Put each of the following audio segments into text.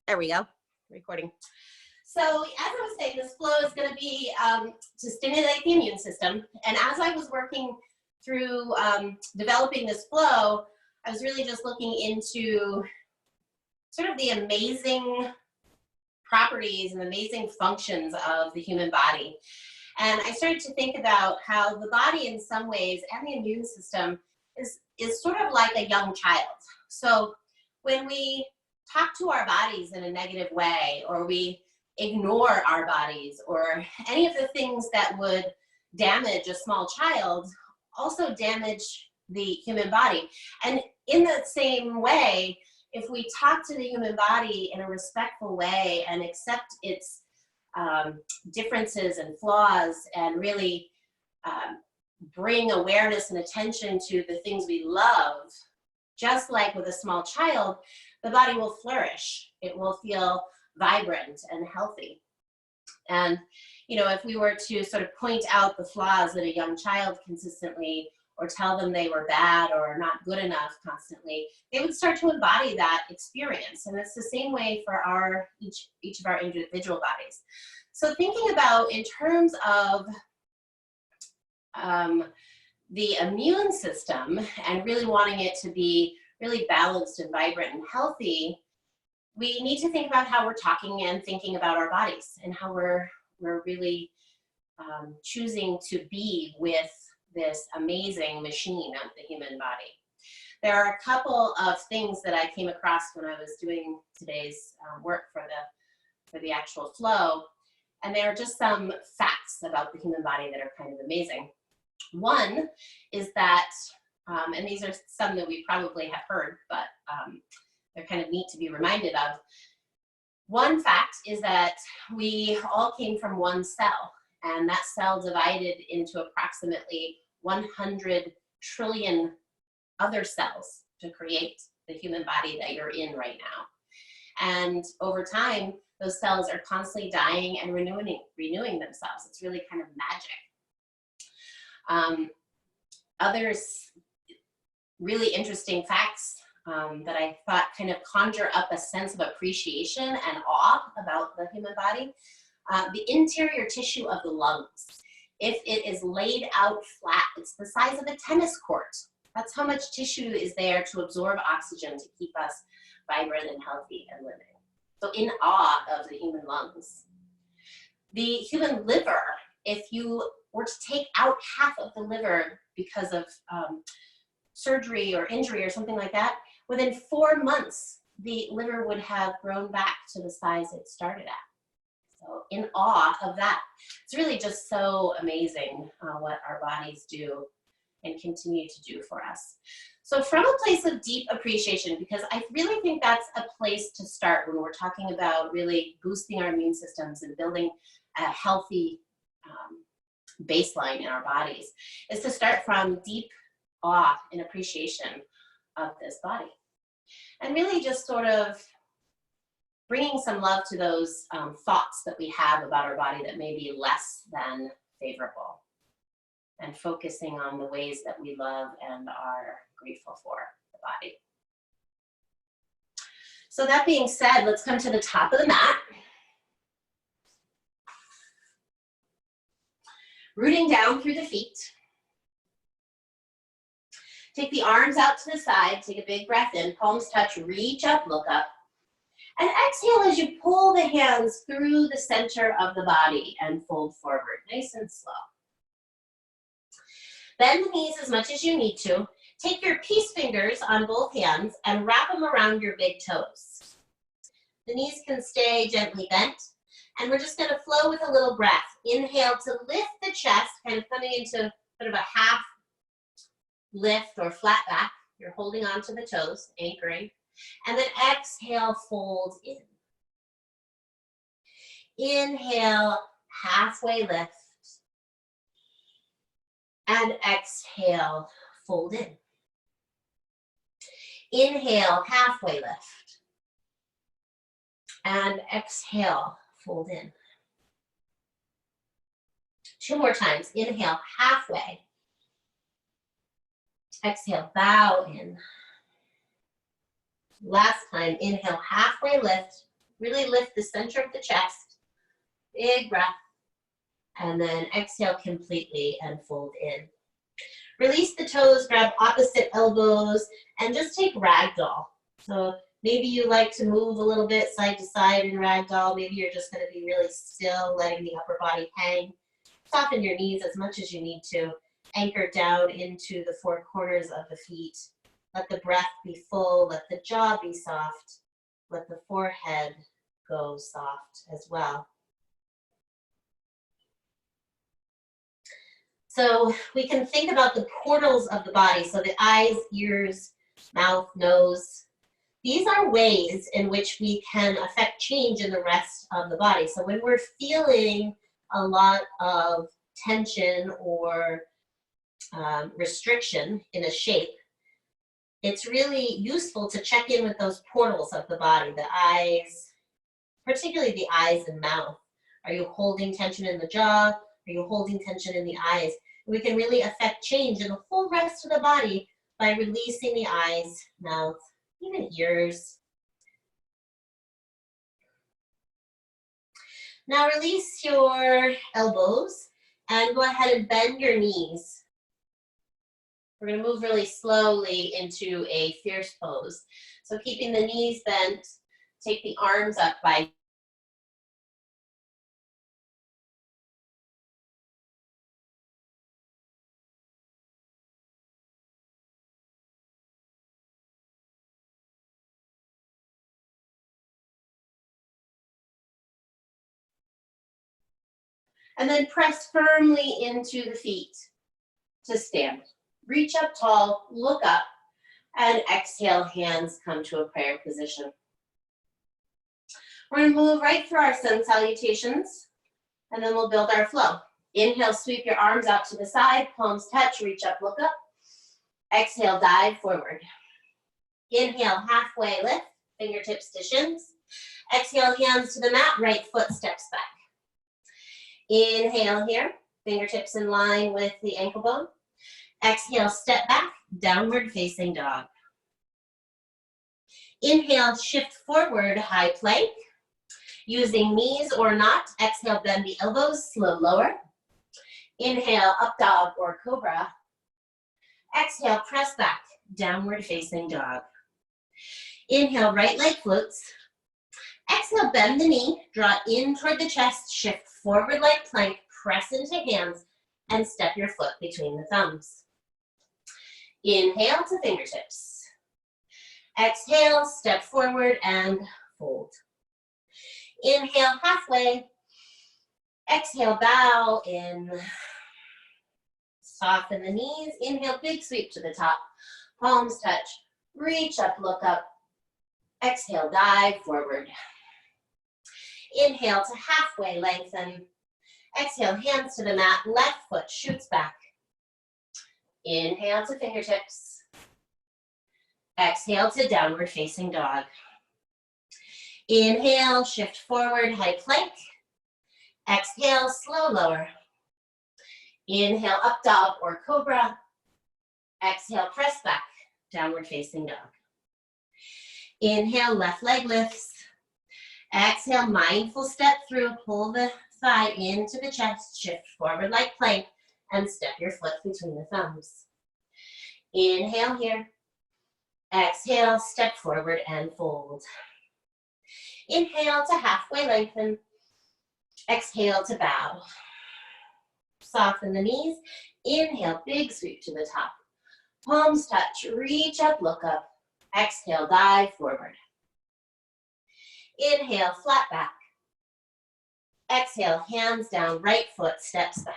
There we go. Recording. So as I was saying, this flow is going to be to stimulate the immune system. And as I was working through developing this flow, I was really just looking into sort of the amazing properties and amazing functions of the human body. And I started to think about how the body in some ways and the immune system is sort of like a young child. So when we talk to our bodies in a negative way, or we ignore our bodies, or any of the things that would damage a small child also damage the human body. And in the same way, if we talk to the human body in a respectful way and accept its differences and flaws, and really bring awareness and attention to the things we love, just like with a small child, the body will flourish. It will feel vibrant and healthy. And, you know, if we were to sort of point out the flaws in a young child consistently, or tell them they were bad or not good enough constantly, they would start to embody that experience. And it's the same way for each of our individual bodies. So thinking about in terms of the immune system and really wanting it to be really balanced and vibrant and healthy, we need to think about how we're talking and thinking about our bodies, and how we're really choosing to be with this amazing machine of the human body. There are a couple of things that I came across when I was doing today's work for the actual flow, and they are just some facts about the human body that are kind of amazing. One is that, and these are some that we probably have heard, but they're kind of neat to be reminded of. One fact is that we all came from one cell, and that cell divided into approximately 100 trillion other cells to create the human body that you're in right now. And over time, those cells are constantly dying and renewing themselves. It's really kind of magic. Others really interesting facts that I thought kind of conjure up a sense of appreciation and awe about the human body. The interior tissue of the lungs, if it is laid out flat, it's the size of a tennis court. That's how much tissue is there to absorb oxygen to keep us vibrant and healthy and living. So in awe of the human lungs. The human liver, if you were to take out half of the liver because of surgery or injury or something like that, within 4 months, the liver would have grown back to the size it started at. So in awe of that. It's really just so amazing what our bodies do and continue to do for us. So from a place of deep appreciation, because I really think that's a place to start when we're talking about really boosting our immune systems and building a healthy baseline in our bodies, is to start from deep awe and appreciation of this body. And really just sort of bringing some love to those thoughts that we have about our body that may be less than favorable, and focusing on the ways that we love and are grateful for the body. So that being said, let's come to the top of the mat. Rooting down through the feet. Take the arms out to the side, take a big breath in, palms touch, reach up, look up. And exhale as you pull the hands through the center of the body and fold forward, nice and slow. Bend the knees as much as you need to. Take your peace fingers on both hands and wrap them around your big toes. The knees can stay gently bent. And we're just going to flow with a little breath. Inhale to lift the chest, kind of coming into sort of a half lift or flat back. You're holding on to the toes, anchoring. And then exhale, fold in. Inhale, halfway lift. And exhale, fold in. Inhale, halfway lift. And exhale, fold in. 2 more times. Inhale, halfway. Exhale, bow in. Last time, inhale, halfway lift. Really lift the center of the chest. Big breath. And then exhale completely and fold in. Release the toes, grab opposite elbows, and just take ragdoll. So maybe you like to move a little bit side to side in ragdoll. Maybe you're just going to be really still, letting the upper body hang. Soften your knees as much as you need to. Anchor down into the four corners of the feet. Let the breath be full. Let the jaw be soft. Let the forehead go soft as well. So we can think about the portals of the body. So the eyes, ears, mouth, nose. These are ways in which we can affect change in the rest of the body. So when we're feeling a lot of tension or restriction in a shape, it's really useful to check in with those portals of the body, the eyes, particularly the eyes and mouth. Are you holding tension in the jaw? Are you holding tension in the eyes? We can really affect change in the whole rest of the body by releasing the eyes, mouth, even ears. Now release your elbows and go ahead and bend your knees. We're going to move really slowly into a fierce pose. So keeping the knees bent, take the arms up by and then press firmly into the feet to stand. Reach up tall, look up, and exhale, hands come to a prayer position. We're gonna move right through our sun salutations, and then we'll build our flow. Inhale, sweep your arms out to the side, palms touch, reach up, look up. Exhale, dive forward. Inhale, halfway lift, fingertips to shins. Exhale, hands to the mat, right foot steps back. Inhale here, fingertips in line with the ankle bone. Exhale, step back, downward facing dog. Inhale, shift forward, high plank. Using knees or not, exhale, bend the elbows, slow lower. Inhale, up dog or cobra. Exhale, press back, downward facing dog. Inhale, right leg floats. Exhale, bend the knee, draw in toward the chest, shift forward like plank, press into hands, and step your foot between the thumbs. Inhale to fingertips. Exhale, step forward and fold. Inhale, halfway. Exhale, bow in. Soften the knees. Inhale, big sweep to the top. Palms touch. Reach up, look up. Exhale, dive forward. Inhale to halfway, lengthen. Exhale, hands to the mat. Left foot shoots back. Inhale to fingertips. Exhale to downward facing dog. Inhale, shift forward, high plank. Exhale, slow lower. Inhale, up dog or cobra. Exhale, press back, downward facing dog. Inhale, left leg lifts. Exhale, mindful step through, pull the thigh into the chest, shift forward like plank, and step your foot between the thumbs. Inhale here. Exhale, step forward and fold. Inhale to halfway lengthen. Exhale to bow. Soften the knees. Inhale, big sweep to the top. Palms touch, reach up, look up. Exhale, dive forward. Inhale, flat back. Exhale, hands down, right foot steps back.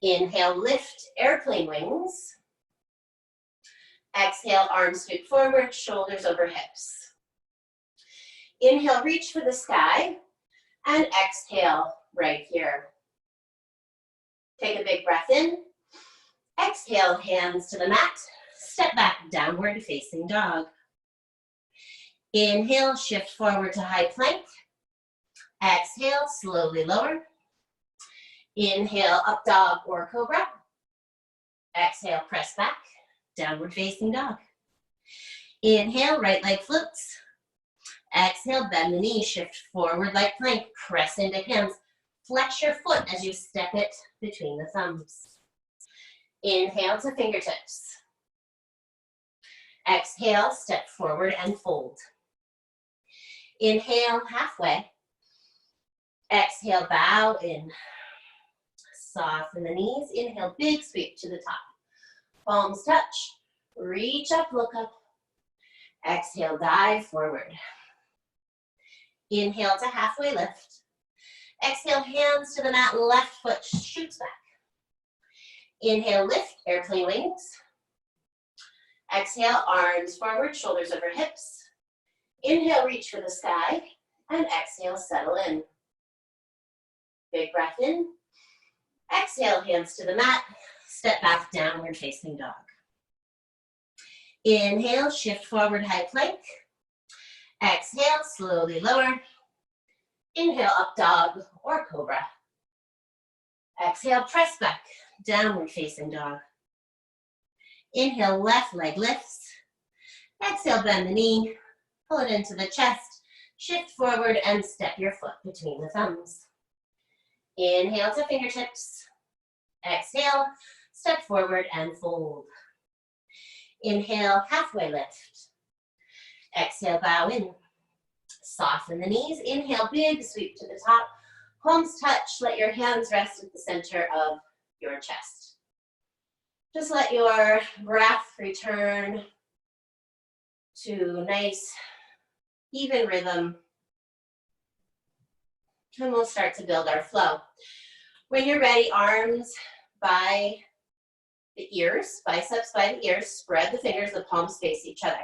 Inhale, lift, airplane wings. Exhale, arms scoop forward, shoulders over hips. Inhale, reach for the sky, and exhale right here. Take a big breath in. Exhale, hands to the mat. Step back, downward facing dog. Inhale, shift forward to high plank. Exhale, slowly lower. Inhale, up dog or cobra. Exhale, press back, downward facing dog. Inhale, right leg floats. Exhale, bend the knee, shift forward like plank, press into hands. Flex your foot as you step it between the thumbs. Inhale to fingertips. Exhale, step forward and fold. Inhale, halfway. Exhale, bow in. Soften the knees. Inhale, big sweep to the top. Palms touch. Reach up, look up. Exhale, dive forward. Inhale to halfway lift. Exhale, hands to the mat, left foot shoots back. Inhale, lift, airplane wings. Exhale, arms forward, shoulders over hips. Inhale, reach for the sky. And exhale, settle in. Big breath in. Exhale, hands to the mat. Step back, downward facing dog. Inhale, shift forward, high plank. Exhale, slowly lower. Inhale, up dog or cobra. Exhale, press back, downward facing dog. Inhale, left leg lifts. Exhale, bend the knee, pull it into the chest, shift forward and step your foot between the thumbs. Inhale to fingertips. Exhale, step forward and fold. Inhale, halfway lift. Exhale, bow in. Soften the knees. Inhale, big sweep to the top. Palms touch. Let your hands rest at the center of your chest. Just let your breath return to nice, even rhythm. And we'll start to build our flow. When you're ready, arms by the ears, biceps by the ears, spread the fingers, the palms face each other.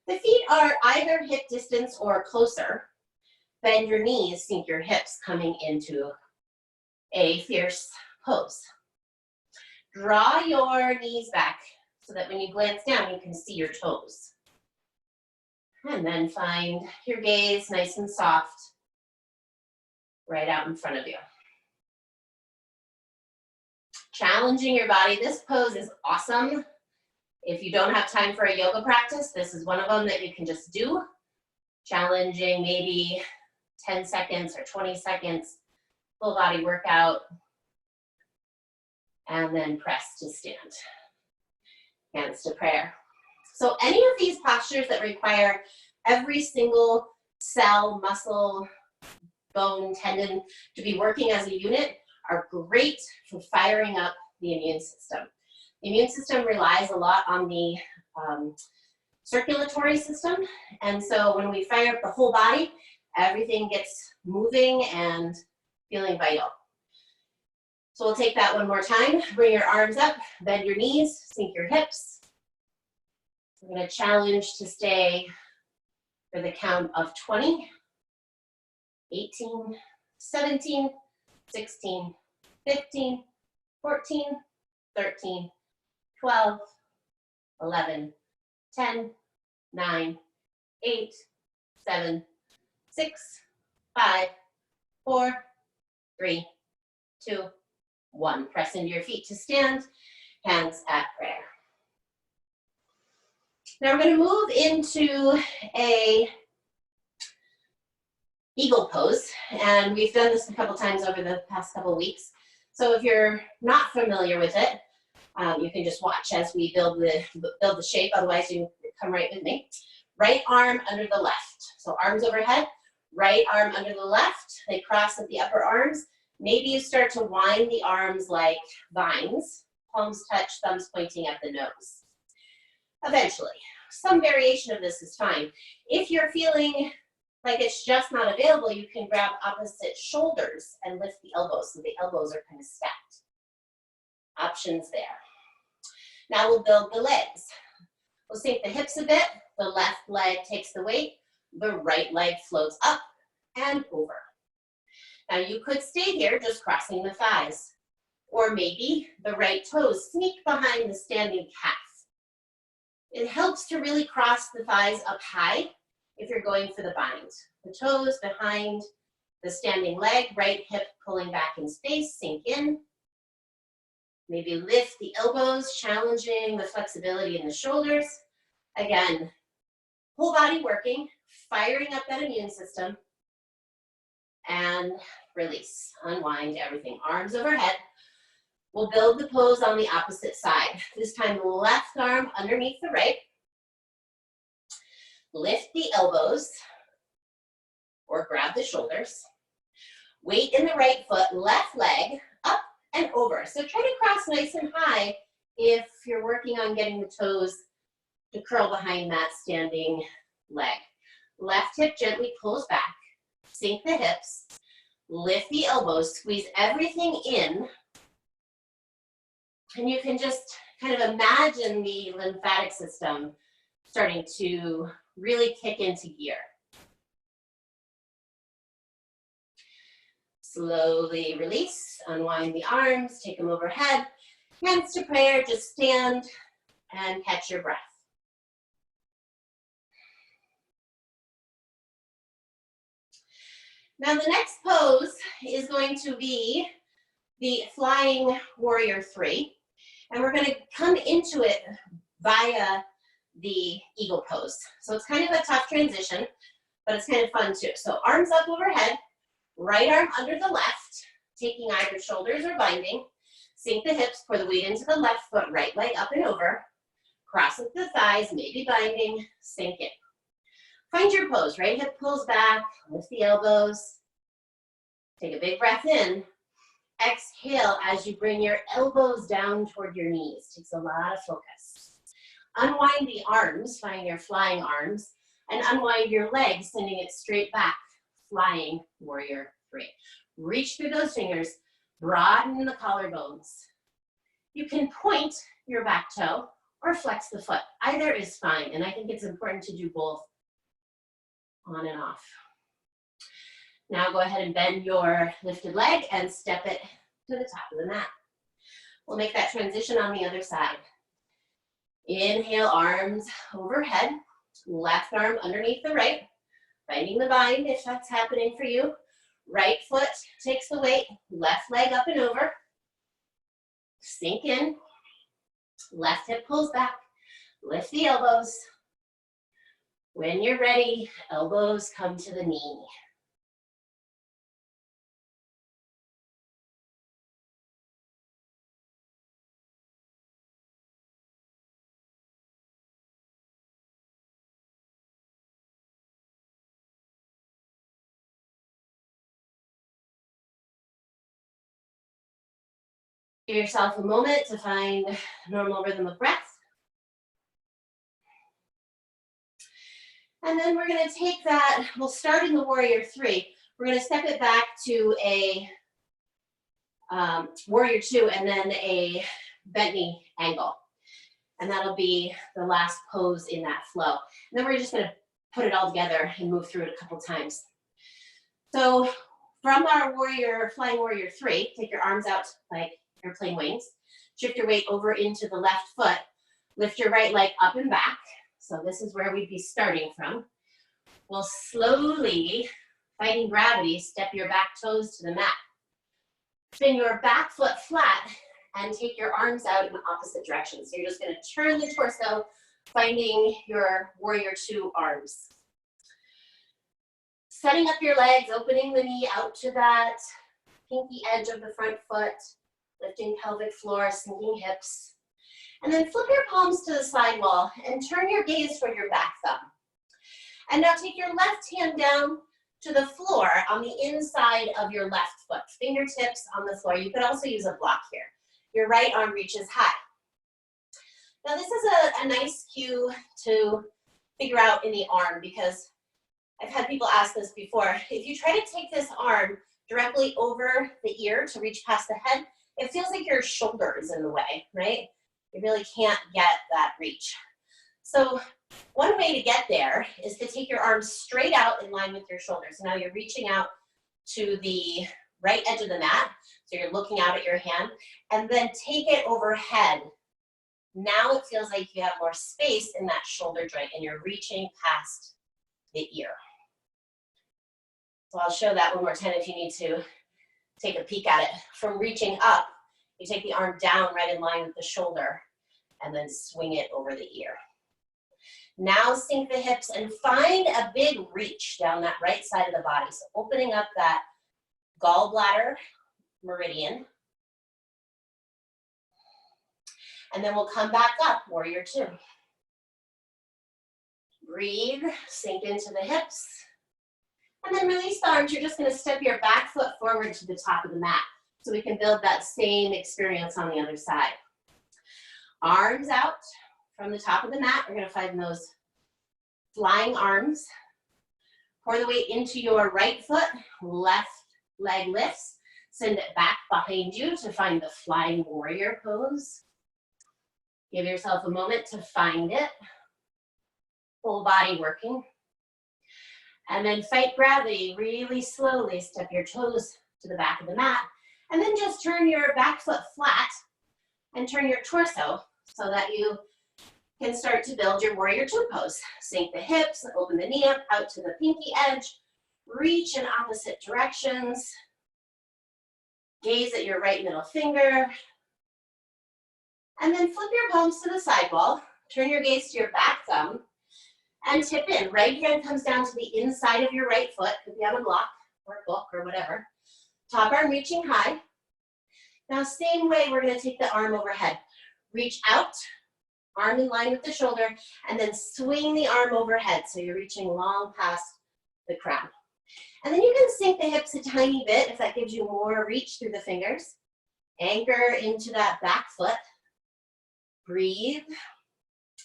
The feet are either hip distance or closer. Bend your knees, sink your hips, coming into a fierce pose. Draw your knees back so that when you glance down, you can see your toes. And then find your gaze nice and soft right out in front of you. Challenging your body. This pose is awesome. If you don't have time for a yoga practice, this is one of them that you can just do. Challenging maybe 10 seconds or 20 seconds, full body workout, and then press to stand. Hands to prayer. So any of these postures that require every single cell, muscle, bone, tendon to be working as a unit are great for firing up the immune system. The immune system relies a lot on the circulatory system, and so when we fire up the whole body, everything gets moving and feeling vital. So we'll take that one more time. Bring your arms up, bend your knees, sink your hips. We're going to challenge to stay for the count of 20, 18, 17, 16, 15, 14, 13, 12, 11, 10, 9, 8, 7, 6, 5, 4, 3, 2, 1. Press into your feet to stand, hands at prayer. Now we're going to move into a eagle pose, and we've done this a couple times over the past couple weeks. So if you're not familiar with it, you can just watch as we build the shape. Otherwise, you can come right with me. Right arm under the left. So arms overhead, right arm under the left. They cross at the upper arms. Maybe you start to wind the arms like vines. Palms touch, thumbs pointing at the nose. Eventually, some variation of this is fine. If you're feeling like it's just not available, you can grab opposite shoulders and lift the elbows so the elbows are kind of stacked. Options there. Now we'll build the legs. We'll sink the hips a bit. The left leg takes the weight. The right leg floats up and over. Now you could stay here just crossing the thighs. Or maybe the right toes sneak behind the standing calf. It helps to really cross the thighs up high if you're going for the bind. The toes behind the standing leg, right hip pulling back in space, sink in. Maybe lift the elbows, challenging the flexibility in the shoulders. Again, whole body working, firing up that immune system. And release, unwind everything. Arms overhead. We'll build the pose on the opposite side. This time, left arm underneath the right. Lift the elbows or grab the shoulders. Weight in the right foot, left leg up and over. So try to cross nice and high if you're working on getting the toes to curl behind that standing leg. Left hip gently pulls back. Sink the hips. Lift the elbows. Squeeze everything in. And you can just kind of imagine the lymphatic system starting to really kick into gear. Slowly release, unwind the arms, take them overhead. Hands to prayer, just stand and catch your breath. Now the next pose is going to be the flying warrior 3. And we're going to come into it via the eagle pose. So it's kind of a tough transition, but it's kind of fun too. So arms up overhead, right arm under the left, taking either shoulders or binding. Sink the hips, pour the weight into the left foot, right leg up and over. Cross with the thighs, maybe binding, sink it. Find your pose, right hip pulls back, lift the elbows. Take a big breath in. Exhale as you bring your elbows down toward your knees. Takes a lot of focus. Unwind the arms, find your flying arms, and unwind your legs, sending it straight back. Flying warrior 3. Reach through those fingers, broaden the collarbones. You can point your back toe or flex the foot. Either is fine, and I think it's important to do both on and off. Now go ahead and bend your lifted leg and step it to the top of the mat. We'll make that transition on the other side. Inhale, arms overhead, left arm underneath the right, finding the bind if that's happening for you. Right foot takes the weight, left leg up and over. Sink in, left hip pulls back, lift the elbows. When you're ready, elbows come to the knee. Give yourself a moment to find normal rhythm of breath. And then we're going to take that, we'll start in the warrior 3. We're going to step it back to a warrior 2 and then a bent knee angle. And that'll be the last pose in that flow. And then we're just going to put it all together and move through it a couple times. So from our flying warrior 3, take your arms out like airplane wings. Shift your weight over into the left foot. Lift your right leg up and back. So this is where we'd be starting from. We'll slowly, fighting gravity, step your back toes to the mat. Spin your back foot flat and take your arms out in opposite directions. So you're just going to turn the torso, finding your warrior 2 arms. Setting up your legs, opening the knee out to that pinky edge of the front foot. Lifting pelvic floor, sinking hips. And then flip your palms to the side wall and turn your gaze toward your back thumb. And now take your left hand down to the floor on the inside of your left foot. Fingertips on the floor. You could also use a block here. Your right arm reaches high. Now this is a nice cue to figure out in the arm because I've had people ask this before. If you try to take this arm directly over the ear to reach past the head, it feels like your shoulder is in the way, right? You really can't get that reach. So one way to get there is to take your arms straight out in line with your shoulders. So now you're reaching out to the right edge of the mat. So you're looking out at your hand and then take it overhead. Now it feels like you have more space in that shoulder joint and you're reaching past the ear. So I'll show that one more time if you need to take a peek at it. From reaching up, you take the arm down right in line with the shoulder and then swing it over the ear. Now sink the hips and find a big reach down that right side of the body. So opening up that gallbladder meridian. And then we'll come back up, warrior two. Breathe, sink into the hips. And then release the arms. You're just going to step your back foot forward to the top of the mat so we can build that same experience on the other side. Arms out from the top of the mat. We're going to find those flying arms. Pour the weight into your right foot. Left leg lifts. Send it back behind you to find the flying warrior pose. Give yourself a moment to find it. Full body working. And then fight gravity, really slowly step your toes to the back of the mat. And then just turn your back foot flat and turn your torso so that you can start to build your warrior two pose. Sink the hips, open the knee up out to the pinky edge. Reach in opposite directions. Gaze at your right middle finger. And then flip your palms to the side wall. Turn your gaze to your back thumb. And tip in. Right hand comes down to the inside of your right foot. Could be on a block or a book or whatever. Top arm reaching high. Now same way, we're going to take the arm overhead. Reach out, arm in line with the shoulder, and then swing the arm overhead so you're reaching long past the crown. And then you can sink the hips a tiny bit if that gives you more reach through the fingers. Anchor into that back foot. Breathe.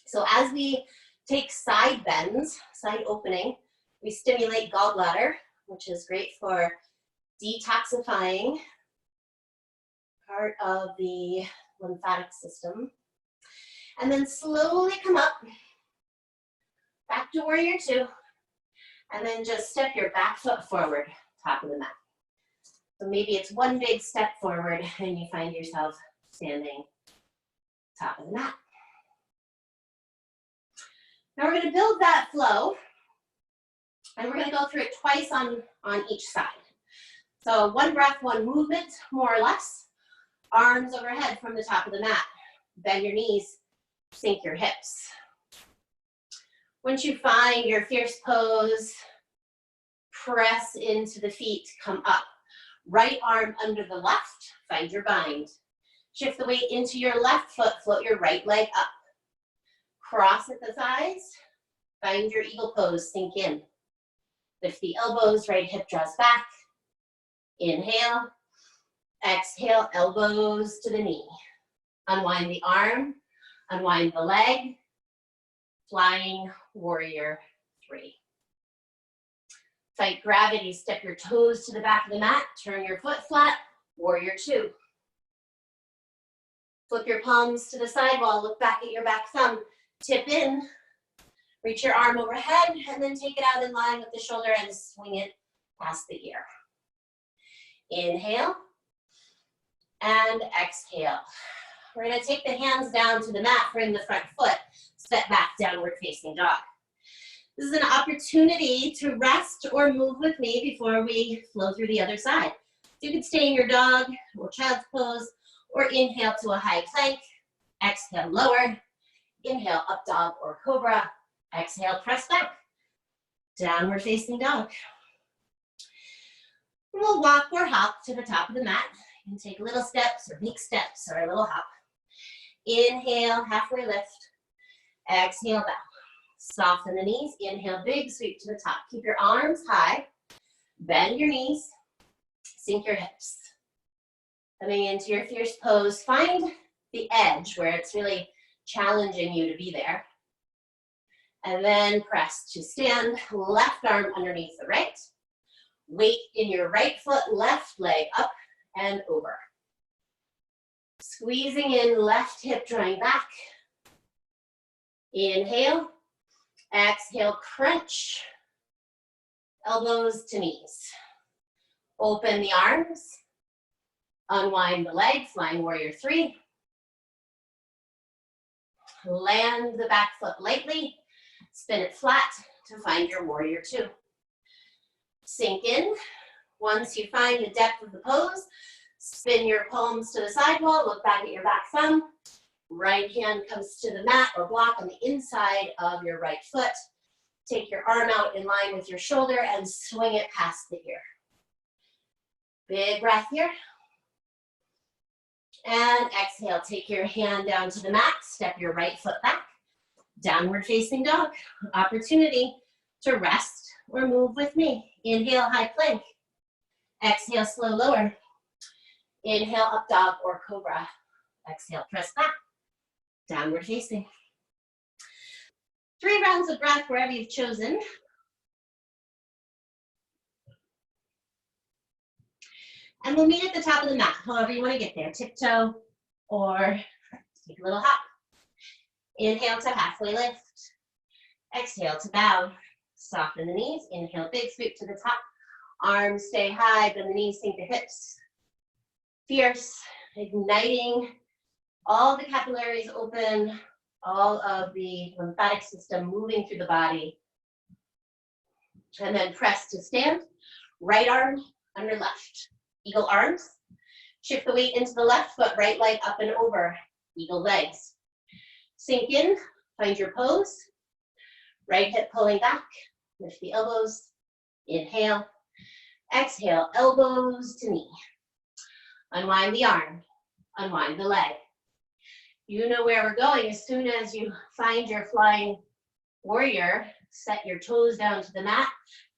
So as we take side bends, side opening, we stimulate gallbladder, which is great for detoxifying part of the lymphatic system. And then slowly come up, back to warrior two, and then just step your back foot forward, top of the mat. So maybe it's one big step forward and you find yourself standing top of the mat. Now we're going to build that flow, and we're going to go through it twice on each side. So one breath, one movement, more or less. Arms overhead from the top of the mat. Bend your knees, sink your hips. Once you find your fierce pose, press into the feet, come up. Right arm under the left, find your bind. Shift the weight into your left foot, float your right leg up. Cross at the thighs, find your eagle pose, sink in. Lift the elbows, right hip draws back. Inhale, exhale, elbows to the knee. Unwind the arm, unwind the leg. Flying warrior three. Fight gravity, step your toes to the back of the mat, turn your foot flat, warrior two. Flip your palms to the side wall, look back at your back thumb. Tip in, reach your arm overhead, and then take it out in line with the shoulder and swing it past the ear. Inhale, and exhale. We're gonna take the hands down to the mat, bring the front foot, step back, downward facing dog. This is an opportunity to rest or move with me before we flow through the other side. So you can stay in your dog or child's pose, or inhale to a high plank, exhale, lower. Inhale, up dog or cobra. Exhale, press back. Downward facing dog. We'll walk or hop to the top of the mat. You can take little steps or big steps or a little hop. Inhale, halfway lift. Exhale, bow. Soften the knees. Inhale, big sweep to the top. Keep your arms high. Bend your knees. Sink your hips. Coming into your fierce pose, find the edge where it's really challenging you to be there. And then press to stand, left arm underneath the right. Weight in your right foot, left leg up and over. Squeezing in, left hip drawing back. Inhale, exhale, crunch. Elbows to knees. Open the arms. Unwind the leg, flying warrior three. Land the back foot lightly. Spin it flat to find your warrior two. Sink in. Once you find the depth of the pose, spin your palms to the side wall, look back at your back thumb. Right hand comes to the mat or block on the inside of your right foot. Take your arm out in line with your shoulder and swing it past the ear. Big breath here. And exhale, take your hand down to the mat, step your right foot back. Downward facing dog. Opportunity to rest or move with me. Inhale, high plank. Exhale, slow lower. Inhale, up dog or cobra. Exhale, press back. Downward facing. 3 rounds of breath wherever you've chosen. And we'll meet at the top of the mat, however you want to get there. Tiptoe or take a little hop. Inhale to halfway lift. Exhale to bow. Soften the knees. Inhale, big sweep to the top. Arms stay high, bend the knees, sink the hips. Fierce, igniting all the capillaries open, all of the lymphatic system moving through the body. And then press to stand. Right arm under left. Eagle arms. Shift the weight into the left foot, right leg up and over. Eagle legs. Sink in, find your pose. Right hip pulling back. Lift the elbows. Inhale. Exhale, elbows to knee. Unwind the arm. Unwind the leg. You know where we're going. As soon as you find your flying warrior, set your toes down to the mat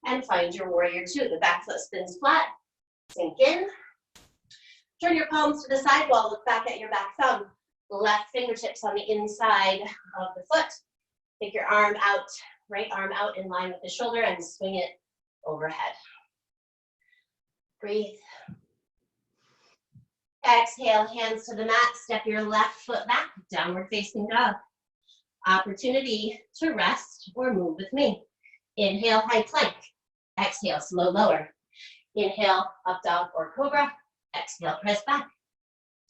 and find your warrior 2. The back foot spins flat. Sink in. Turn your palms to the side wall. Look back at your back thumb. Left fingertips on the inside of the foot. Take your arm out, right arm out in line with the shoulder and swing it overhead. Breathe. Exhale, hands to the mat. Step your left foot back. Downward facing dog. Opportunity to rest or move with me. Inhale, high plank. Exhale, slow lower. Inhale, up dog or cobra. Exhale, press back.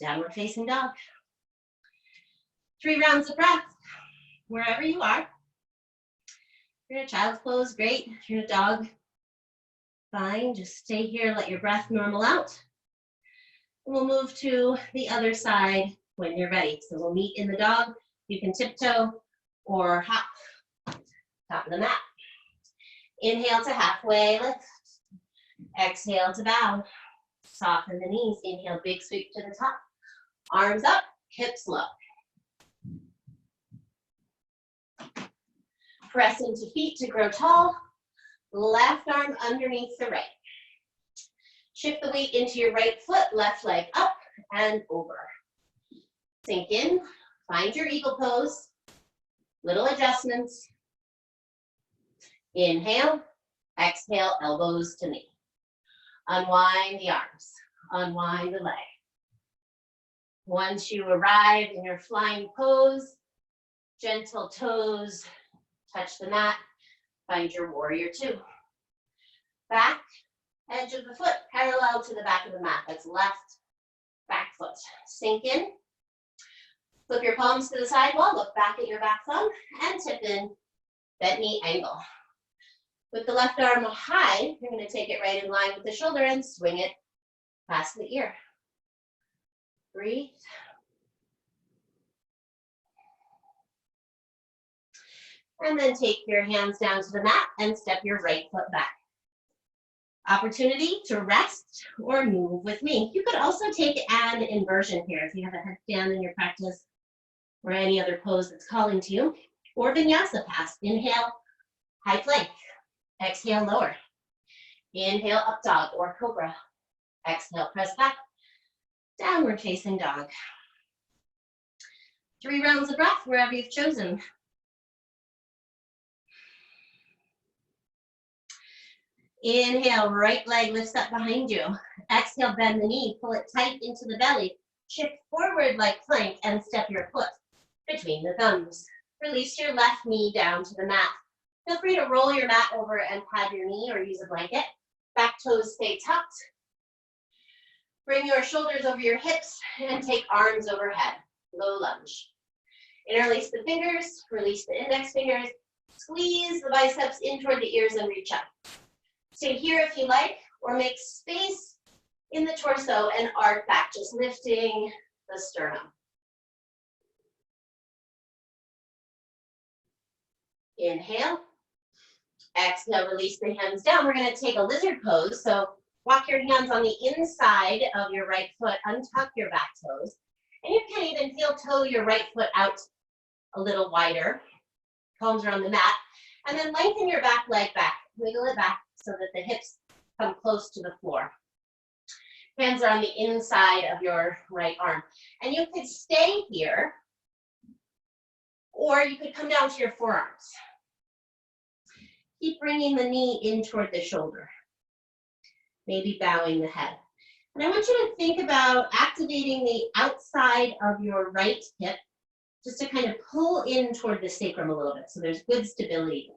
Downward facing dog. 3 rounds of breath, wherever you are. If you're in a child's pose, great. If you're in a dog, fine. Just stay here, let your breath normal out. We'll move to the other side when you're ready. So we'll meet in the dog. You can tiptoe or hop, top of the mat. Inhale to halfway lift. Exhale to bow. Soften the knees. Inhale, big sweep to the top. Arms up, hips low. Press into feet to grow tall. Left arm underneath the right. Shift the weight into your right foot, left leg up and over. Sink in, find your eagle pose. Little adjustments. Inhale, exhale, elbows to knee. Unwind the arms, unwind the leg. Once you arrive in your flying pose, gentle toes touch the mat, find your warrior 2. Back edge of the foot parallel to the back of the mat. That's left back foot. Sink in. Flip your palms to the side wall. Look back at your back thumb and tip in, bent knee angle. With the left arm high, you're going to take it right in line with the shoulder and swing it past the ear. Breathe. And then take your hands down to the mat and step your right foot back. Opportunity to rest or move with me. You could also take an inversion here if you have a headstand in your practice or any other pose that's calling to you. Or vinyasa pass. Inhale, high plank. Exhale, lower. Inhale, up dog or cobra. Exhale, press back. Downward facing dog. 3 rounds of breath wherever you've chosen. Inhale, right leg lifts up behind you. Exhale, bend the knee, pull it tight into the belly. Shift forward like plank and step your foot between the thumbs. Release your left knee down to the mat. Feel free to roll your mat over and pad your knee or use a blanket. Back toes stay tucked. Bring your shoulders over your hips and take arms overhead. Low lunge. Interlace the fingers, release the index fingers. Squeeze the biceps in toward the ears and reach up. Stay here if you like, or make space in the torso and arc back, just lifting the sternum. Inhale. Exhale, release the hands down. We're going to take a lizard pose. So walk your hands on the inside of your right foot, untuck your back toes. And you can even heel toe your right foot out a little wider. Palms are on the mat. And then lengthen your back leg back. Wiggle it back so that the hips come close to the floor. Hands are on the inside of your right arm. And you could stay here, or you could come down to your forearms. Keep bringing the knee in toward the shoulder, maybe bowing the head. And I want you to think about activating the outside of your right hip just to kind of pull in toward the sacrum a little bit so there's good stability there.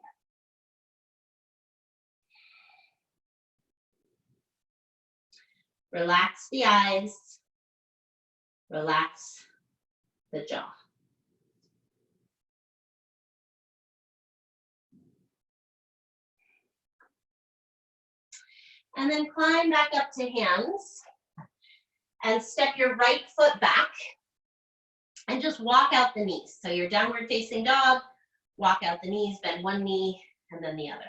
Relax the eyes, relax the jaw. And then climb back up to hands and step your right foot back and just walk out the knees. So your downward facing dog, walk out the knees, bend one knee and then the other.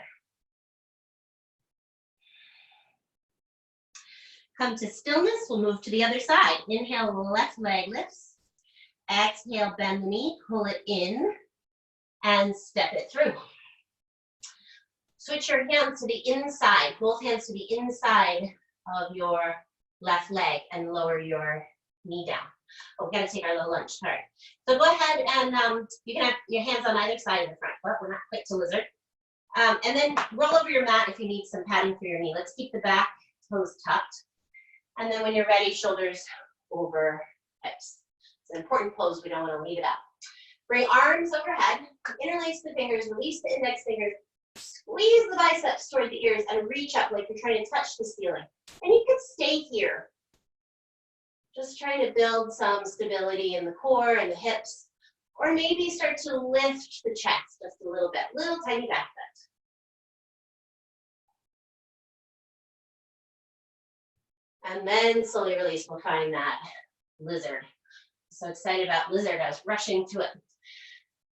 Come to stillness, we'll move to the other side. Inhale, left leg lifts. Exhale, bend the knee, pull it in and step it through. Switch your hands to the inside, both hands to the inside of your left leg and lower your knee down. Oh, we gotta take our little lunch, all right. So go ahead and you can have your hands on either side of the front foot. We're not quite to lizard. And then roll over your mat if you need some padding for your knee. Let's keep the back toes tucked. And then when you're ready, shoulders over hips. It's an important pose, we don't wanna leave it out. Bring arms overhead, interlace the fingers, release the index fingers, squeeze the biceps toward the ears and reach up like you're trying to touch the ceiling. And you can stay here. Just trying to build some stability in the core and the hips, or maybe start to lift the chest just a little bit, little tiny back bend. And then slowly release, we'll find that lizard. So excited about lizard, I was rushing to it.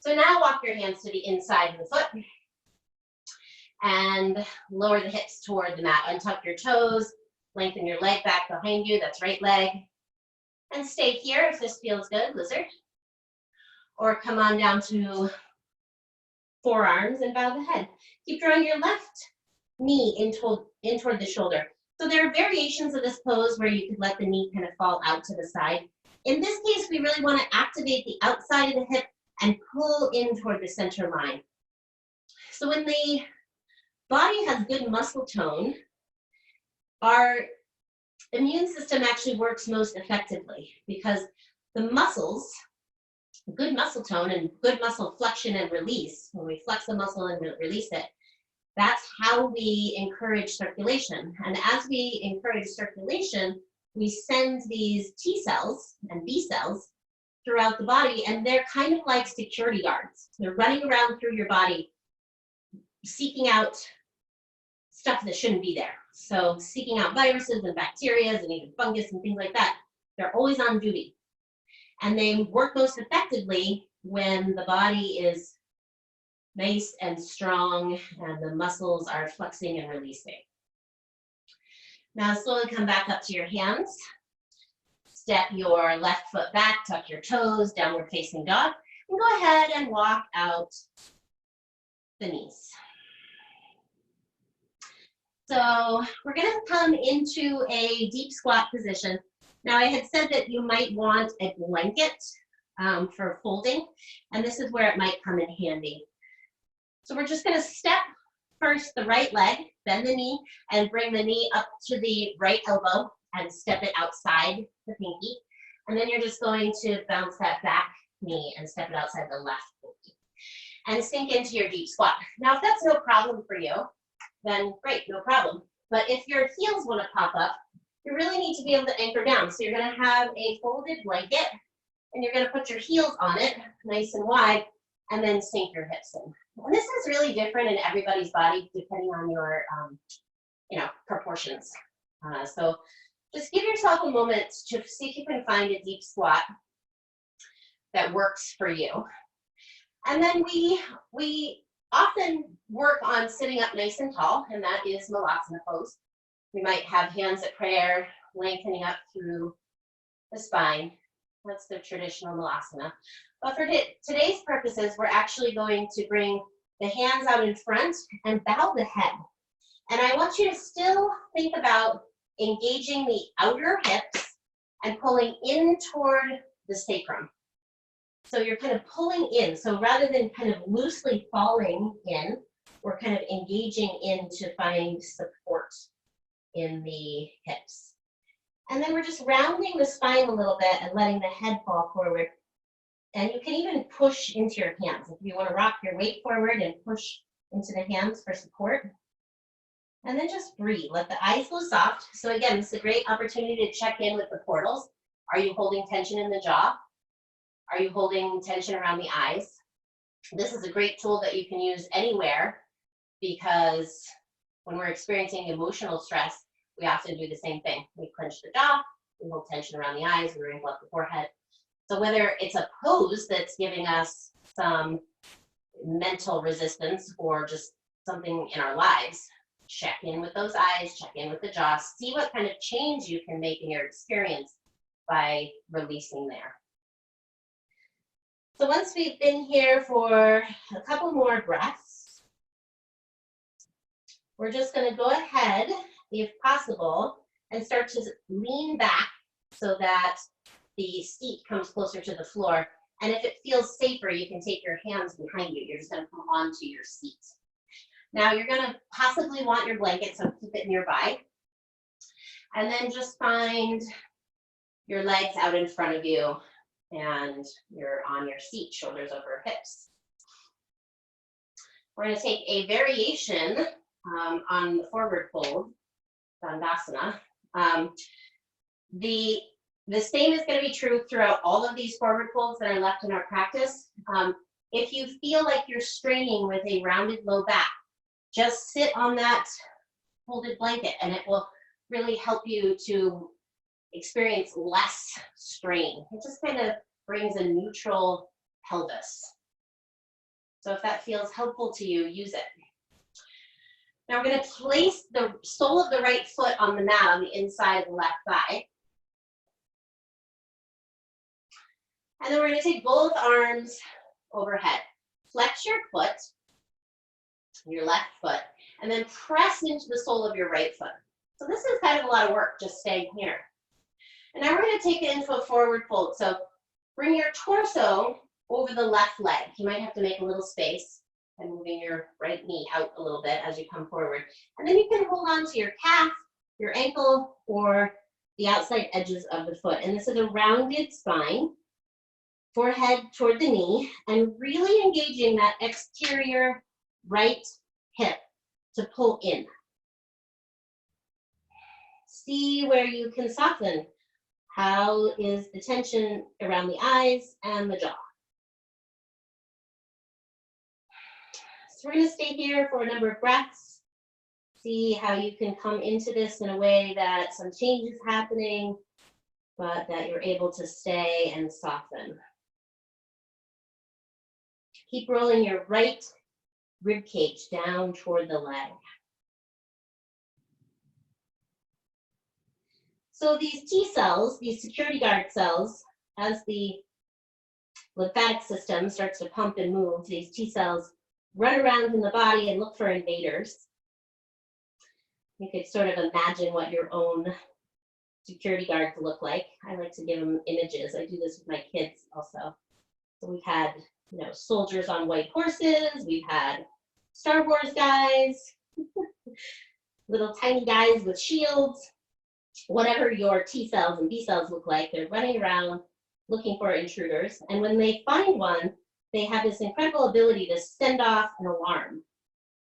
So now walk your hands to the inside of the foot and lower the hips toward the mat. Untuck your toes, lengthen your leg back behind you, that's right leg. And stay here if this feels good, lizard. Or come on down to forearms and bow the head. Keep drawing your left knee in toward the shoulder. So there are variations of this pose where you could let the knee kind of fall out to the side. In this case, we really want to activate the outside of the hip and pull in toward the center line. So when the body has good muscle tone, our immune system actually works most effectively because the muscles, good muscle tone and good muscle flexion and release, when we flex the muscle and release it, that's how we encourage circulation. And as we encourage circulation, we send these T cells and B cells throughout the body, and they're kind of like security guards. They're running around through your body, seeking out stuff that shouldn't be there. So seeking out viruses and bacteria and even fungus and things like that. They're always on duty. And they work most effectively when the body is nice and strong and the muscles are flexing and releasing. Now slowly come back up to your hands. Step your left foot back, tuck your toes, downward facing dog, and go ahead and walk out the knees. So we're gonna come into a deep squat position. Now I had said that you might want a blanket for folding, and this is where it might come in handy. So we're just gonna step first the right leg, bend the knee, and bring the knee up to the right elbow and step it outside the pinky. And then you're just going to bounce that back knee and step it outside the left pinky. And sink into your deep squat. Now if that's no problem for you, then great, no problem. But if your heels want to pop up, you really need to be able to anchor down. So you're going to have a folded blanket, and you're going to put your heels on it, nice and wide, and then sink your hips in. And this is really different in everybody's body, depending on your, proportions. So just give yourself a moment to see if you can find a deep squat that works for you. And then we often work on sitting up nice and tall, and that is Malasana pose. We might have hands at prayer, lengthening up through the spine. That's the traditional Malasana. But for today's purposes, we're actually going to bring the hands out in front and bow the head. And I want you to still think about engaging the outer hips and pulling in toward the sacrum. So you're kind of pulling in. So rather than kind of loosely falling in, we're kind of engaging in to find support in the hips. And then we're just rounding the spine a little bit and letting the head fall forward. And you can even push into your hands. If you want to rock your weight forward and push into the hands for support. And then just breathe. Let the eyes go soft. So again, this is a great opportunity to check in with the portals. Are you holding tension in the jaw? Are you holding tension around the eyes? This is a great tool that you can use anywhere, because when we're experiencing emotional stress, we often do the same thing. We clench the jaw, we hold tension around the eyes, we wrinkle up the forehead. So whether it's a pose that's giving us some mental resistance or just something in our lives, check in with those eyes, check in with the jaw, see what kind of change you can make in your experience by releasing there. So once we've been here for a couple more breaths, we're just going to go ahead, if possible, and start to lean back so that the seat comes closer to the floor. And if it feels safer, you can take your hands behind you. You're just going to come onto your seat. Now you're going to possibly want your blanket, so keep it nearby. And then just find your legs out in front of you, and you're on your seat, shoulders over hips. We're going to take a variation on the forward fold, Dandasana. The same is going to be true throughout all of these forward folds that are left in our practice. If you feel like you're straining with a rounded low back, just sit on that folded blanket and it will really help you to experience less strain. It just kind of brings a neutral pelvis. So if that feels helpful to you, use it. Now we're going to place the sole of the right foot on the mat on the inside of the left thigh. And then we're going to take both arms overhead. Flex your foot, your left foot, and then press into the sole of your right foot. So this is kind of a lot of work, just staying here. And now we're going to take it into a forward fold. So bring your torso over the left leg. You might have to make a little space and moving your right knee out a little bit as you come forward. And then you can hold on to your calf, your ankle, or the outside edges of the foot. And this is a rounded spine, forehead toward the knee, and really engaging that exterior right hip to pull in. See where you can soften. How is the tension around the eyes and the jaw? So we're going to stay here for a number of breaths. See how you can come into this in a way that some change is happening, but that you're able to stay and soften. Keep rolling your right rib cage down toward the leg. So these T cells, these security guard cells, as the lymphatic system starts to pump and move, these T cells run around in the body and look for invaders. You could sort of imagine what your own security guards look like. I like to give them images. I do this with my kids also. So we've had, soldiers on white horses. We've had Star Wars guys, little tiny guys with shields. Whatever your T cells and B cells look like, they're running around looking for intruders. And when they find one, they have this incredible ability to send off an alarm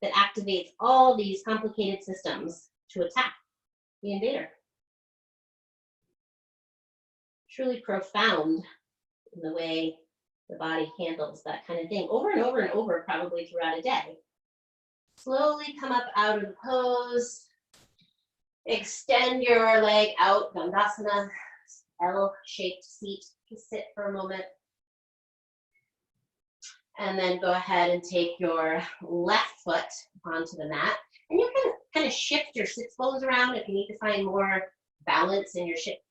that activates all these complicated systems to attack the invader. Truly profound in the way the body handles that kind of thing over and over and over, probably throughout a day. Slowly come up out of the pose. Extend your leg out, Dandasana, L-shaped seat. Just sit for a moment. And then go ahead and take your left foot onto the mat. And you can kind of shift your sits bones around if you need to find more balance in your sits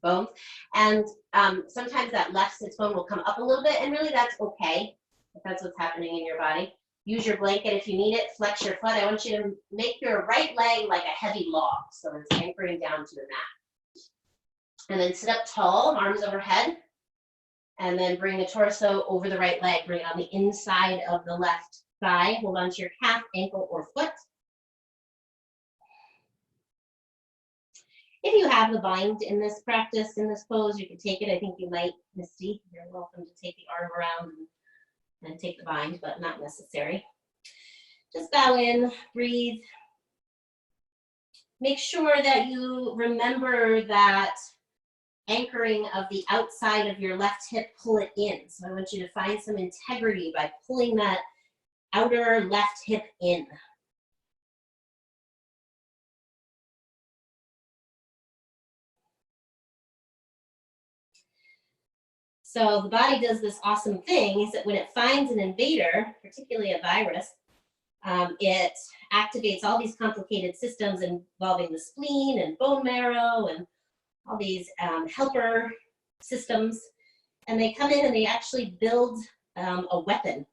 bones. And sometimes that left sits bone will come up a little bit, and really that's okay if that's what's happening in your body. Use your blanket if you need it. Flex your foot. I want you to make your right leg like a heavy log, so it's anchoring down to the mat. And then sit up tall, arms overhead. And then bring the torso over the right leg. Bring it on the inside of the left thigh. Hold on to your calf, ankle, or foot. If you have the bind in this practice, in this pose, you can take it. I think you might, Misty. You're welcome to take the arm around and take the bind, but not necessary. Just bow in, breathe. Make sure that you remember that anchoring of the outside of your left hip, pull it in. So I want you to find some integrity by pulling that outer left hip in. So the body does this awesome thing is that when it finds an invader, particularly a virus, it activates all these complicated systems involving the spleen and bone marrow and all these helper systems. And they come in and they actually build a weapon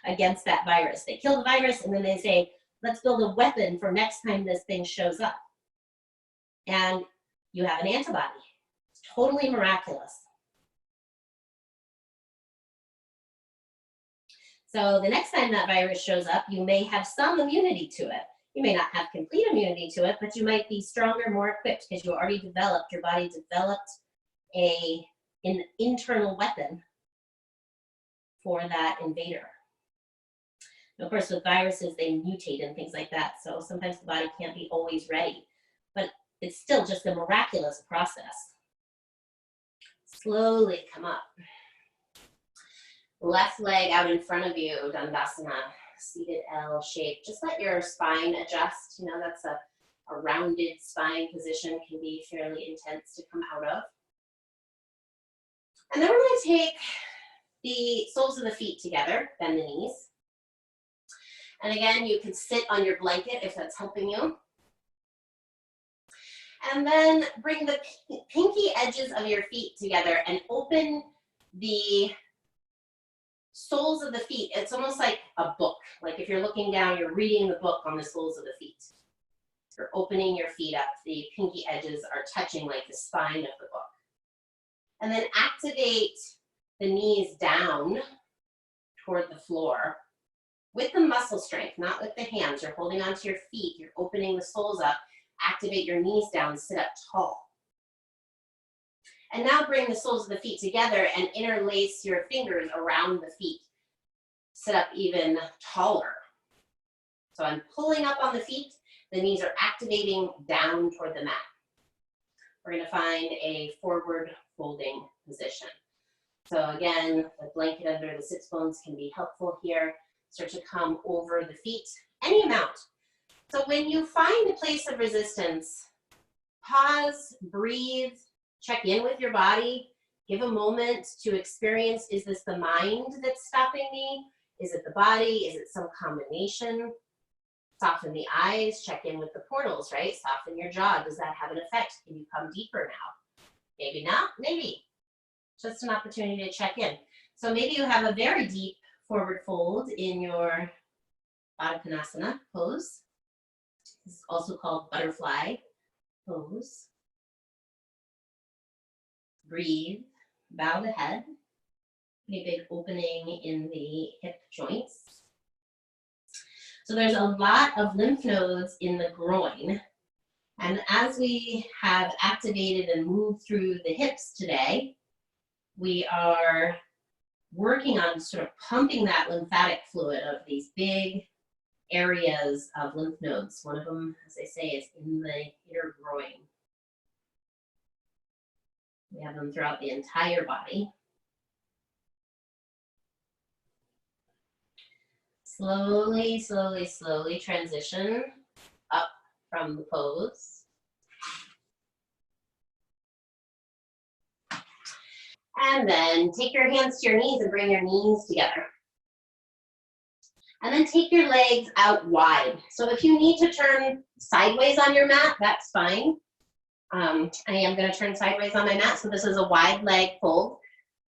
against that virus. They kill the virus and then they say, let's build a weapon for next time this thing shows up. And you have an antibody. It's totally miraculous. So the next time that virus shows up, you may have some immunity to it. You may not have complete immunity to it, but you might be stronger, more equipped because you already developed, your body developed an internal weapon for that invader. And of course, with viruses, they mutate and things like that. So sometimes the body can't be always ready, but it's still just a miraculous process. Slowly come up. Left leg out in front of you, Dandasana, seated L shape. Just let your spine adjust. You know, that's a rounded spine position, can be fairly intense to come out of. And then we're going to take the soles of the feet together, bend the knees. And again, you can sit on your blanket if that's helping you. And then bring the pinky edges of your feet together and open the soles of the feet. It's almost like a book. Like if you're looking down, you're reading the book on the soles of the feet. You're opening your feet up. The pinky edges are touching like the spine of the book. And then activate the knees down toward the floor with the muscle strength, not with the hands. You're holding onto your feet. You're opening the soles up. Activate your knees down, sit up tall. And now bring the soles of the feet together and interlace your fingers around the feet. Sit up even taller. So I'm pulling up on the feet. The knees are activating down toward the mat. We're going to find a forward folding position. So again, the blanket under the sits bones can be helpful here. Start to come over the feet, any amount. So when you find a place of resistance, pause, breathe, check in with your body, give a moment to experience, is this the mind that's stopping me? Is it the body? Is it some combination? Soften the eyes, check in with the portals, right? Soften your jaw. Does that have an effect? Can you come deeper now? Maybe not, maybe. Just an opportunity to check in. So maybe you have a very deep forward fold in your Baddha Konasana pose. This is also called butterfly pose. Breathe, bow the head. A big opening in the hip joints. So there's a lot of lymph nodes in the groin. And as we have activated and moved through the hips today, we are working on sort of pumping that lymphatic fluid of these big areas of lymph nodes. One of them, as I say, is in the inner groin. We have them throughout the entire body. Slowly, slowly, slowly transition up from the pose. And then take your hands to your knees and bring your knees together. And then take your legs out wide. So if you need to turn sideways on your mat, that's fine. I am going to turn sideways on my mat, so this is a wide leg fold.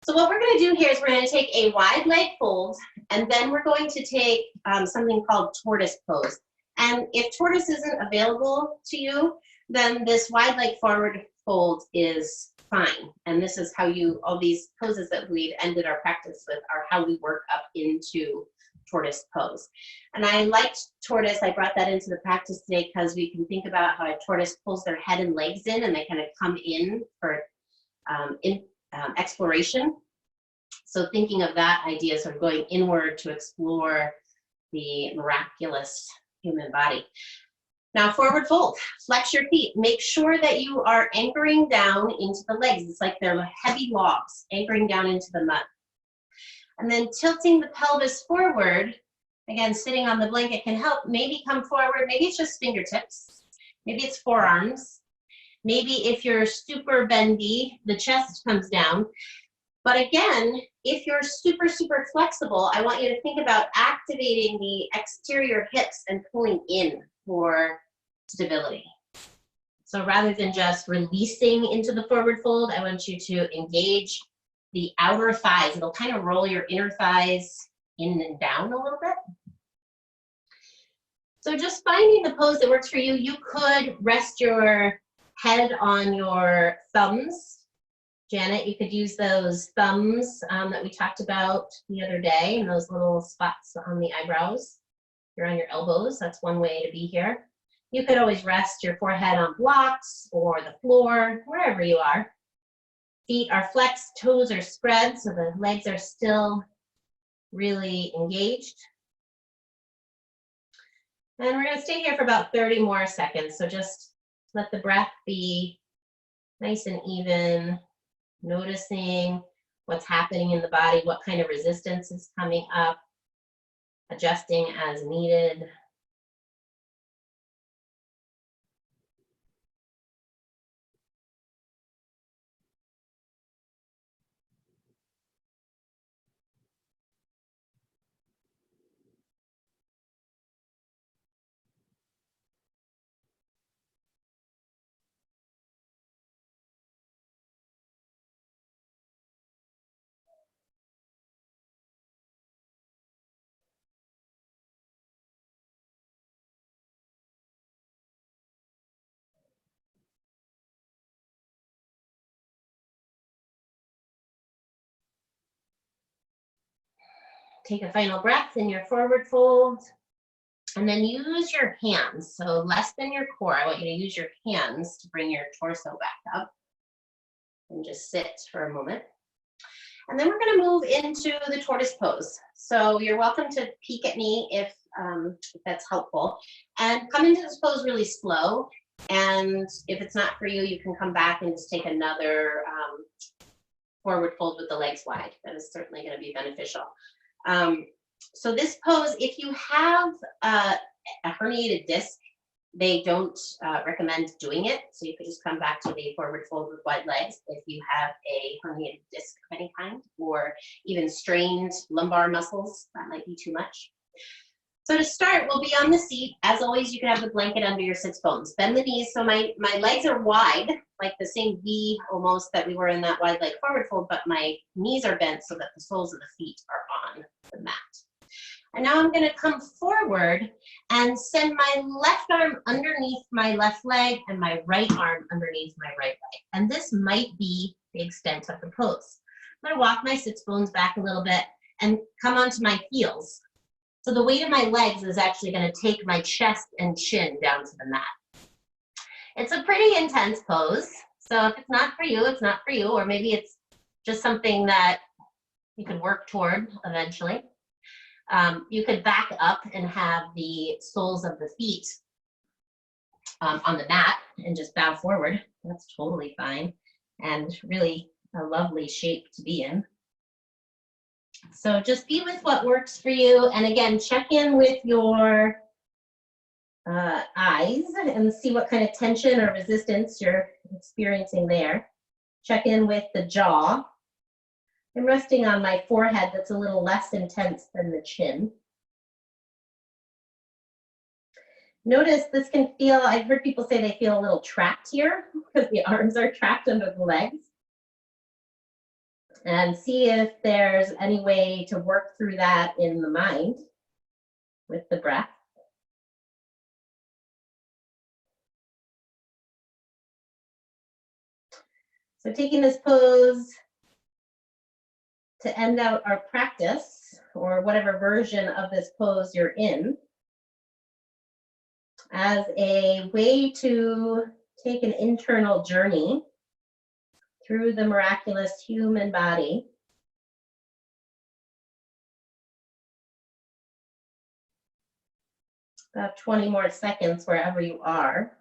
So what we're going to do here is we're going to take a wide leg fold, and then we're going to take something called tortoise pose. And if tortoise isn't available to you, then this wide leg forward fold is fine. And this is how all these poses that we've ended our practice with are how we work up into tortoise pose. And I liked tortoise. I brought that into the practice today because we can think about how a tortoise pulls their head and legs in, and they kind of come in for exploration. So thinking of that idea, sort of going inward to explore the miraculous human body. Now forward fold, flex your feet. Make sure that you are anchoring down into the legs. It's like they're heavy logs anchoring down into the mud. And then tilting the pelvis forward, again, sitting on the blanket can help. Maybe come forward, maybe it's just fingertips, maybe it's forearms. Maybe if you're super bendy, the chest comes down. But again, if you're super, super flexible, I want you to think about activating the exterior hips and pulling in for stability. So rather than just releasing into the forward fold, I want you to engage the outer thighs. It'll kind of roll your inner thighs in and down a little bit. So just finding the pose that works for you. You could rest your head on your thumbs. Janet, you could use those thumbs that we talked about the other day, and those little spots on the eyebrows. You're on your elbows. That's one way to be here. You could always rest your forehead on blocks or the floor, wherever you are. Feet are flexed, toes are spread, so the legs are still really engaged. And we're going to stay here for about 30 more seconds. So just let the breath be nice and even, noticing what's happening in the body, what kind of resistance is coming up, adjusting as needed. Take a final breath in your forward fold, and then use your hands. So less than your core, I want you to use your hands to bring your torso back up. And just sit for a moment. And then we're going to move into the tortoise pose. So you're welcome to peek at me if that's helpful. And come into this pose really slow. And if it's not for you, you can come back and just take another forward fold with the legs wide. That is certainly going to be beneficial. So this pose, if you have a herniated disc, they don't recommend doing it. So you could just come back to the forward fold with wide legs if you have a herniated disc of any kind, or even strained lumbar muscles. That might be too much. So to start, we'll be on the seat. As always, you can have the blanket under your sits bones. Bend the knees so my legs are wide, like the same V almost that we were in that wide leg forward fold, but my knees are bent so that the soles of the feet are on the mat. And now I'm going to come forward and send my left arm underneath my left leg and my right arm underneath my right leg. And this might be the extent of the pose. I'm going to walk my sits bones back a little bit and come onto my heels. So the weight of my legs is actually going to take my chest and chin down to the mat. It's a pretty intense pose. So if it's not for you, it's not for you, or maybe it's just something that you can work toward eventually. You could back up and have the soles of the feet on the mat and just bow forward. That's totally fine and really a lovely shape to be in. So just be with what works for you. And again, check in with your eyes and see what kind of tension or resistance you're experiencing there. Check in with the jaw. I'm resting on my forehead that's a little less intense than the chin. Notice this can feel, I've heard people say they feel a little trapped here because the arms are trapped under the legs. And see if there's any way to work through that in the mind with the breath. So taking this pose to end out our practice, or whatever version of this pose you're in, as a way to take an internal journey through the miraculous human body. About 20 more seconds wherever you are.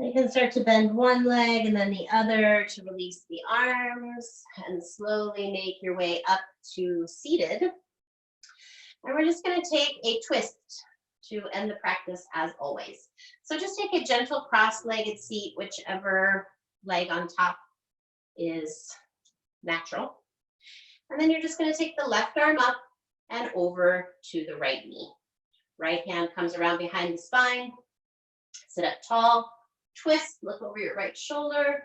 You can start to bend one leg and then the other to release the arms, and slowly make your way up to seated. And we're just going to take a twist to end the practice as always. So just take a gentle cross-legged seat, whichever leg on top is natural. And then you're just going to take the left arm up and over to the right knee. Right hand comes around behind the spine. Sit up tall. Twist, look over your right shoulder.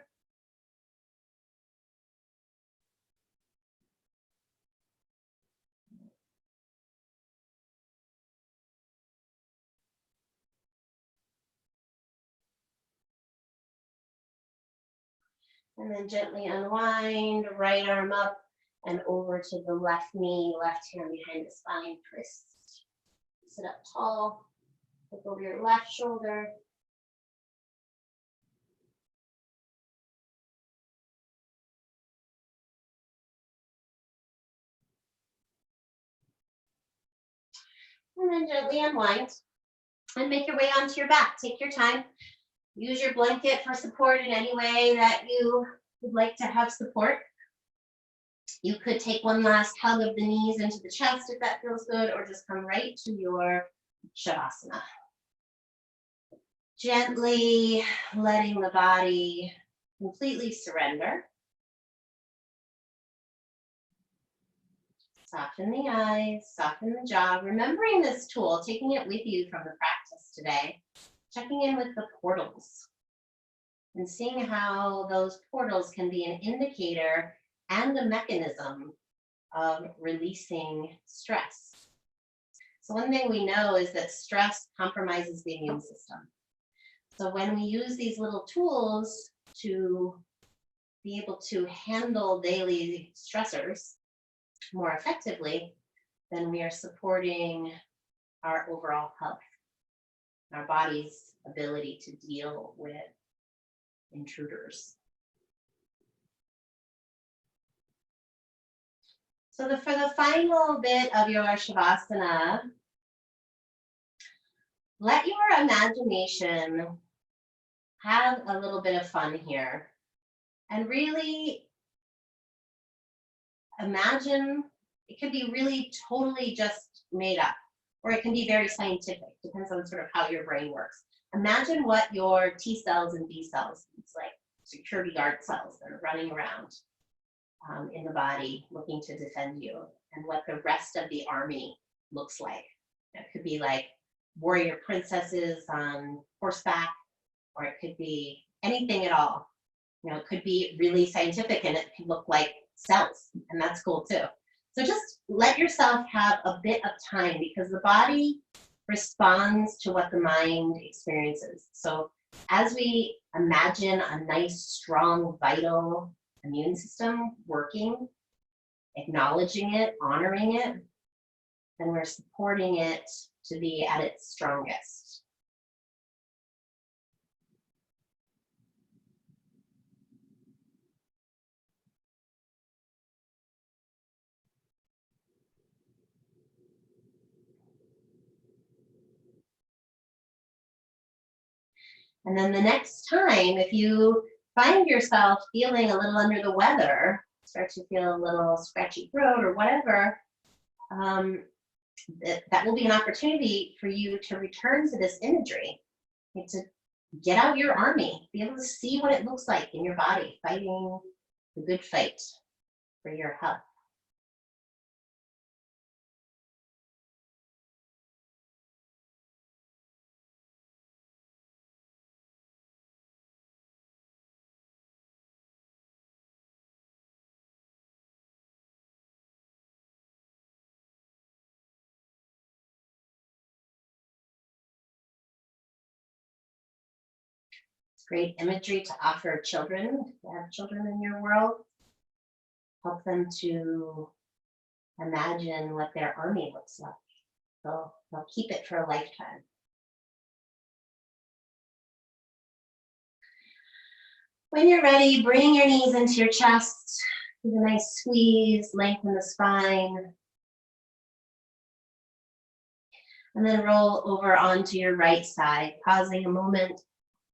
And then gently unwind, right arm up and over to the left knee, left hand behind the spine, twist. Sit up tall, look over your left shoulder. And then gently unwind and make your way onto your back. Take your time. Use your blanket for support in any way that you would like to have support. You could take one last hug of the knees into the chest if that feels good, or just come right to your Shavasana. Gently letting the body completely surrender. Soften the eyes, soften the jaw. Remembering this tool, taking it with you from the practice today, checking in with the portals and seeing how those portals can be an indicator and a mechanism of releasing stress. So one thing we know is that stress compromises the immune system. So when we use these little tools to be able to handle daily stressors more effectively, then we are supporting our overall health, our body's ability to deal with intruders. So for the final bit of your Shavasana, let your imagination have a little bit of fun here and really imagine. It could be really totally just made up, or it can be very scientific, depends on sort of how your brain works. Imagine what your T cells and B cells, it's like security guard cells that are running around in the body looking to defend you, and what the rest of the army looks like. It could be like warrior princesses on horseback, or it could be anything at all. You know, it could be really scientific and it could look like cells, and that's cool too. So just let yourself have a bit of time, because the body responds to what the mind experiences. So as we imagine a nice, strong, vital immune system working, acknowledging it, honoring it, then we're supporting it to be at its strongest. And then the next time, if you find yourself feeling a little under the weather, start to feel a little scratchy throat or whatever, that will be an opportunity for you to return to this imagery and to get out your army, be able to see what it looks like in your body, fighting the good fight for your health. Great imagery to offer children. If you have children in your world, help them to imagine what their army looks like. They'll keep it for a lifetime. When you're ready, bring your knees into your chest. Give a nice squeeze, lengthen the spine. And then roll over onto your right side, pausing a moment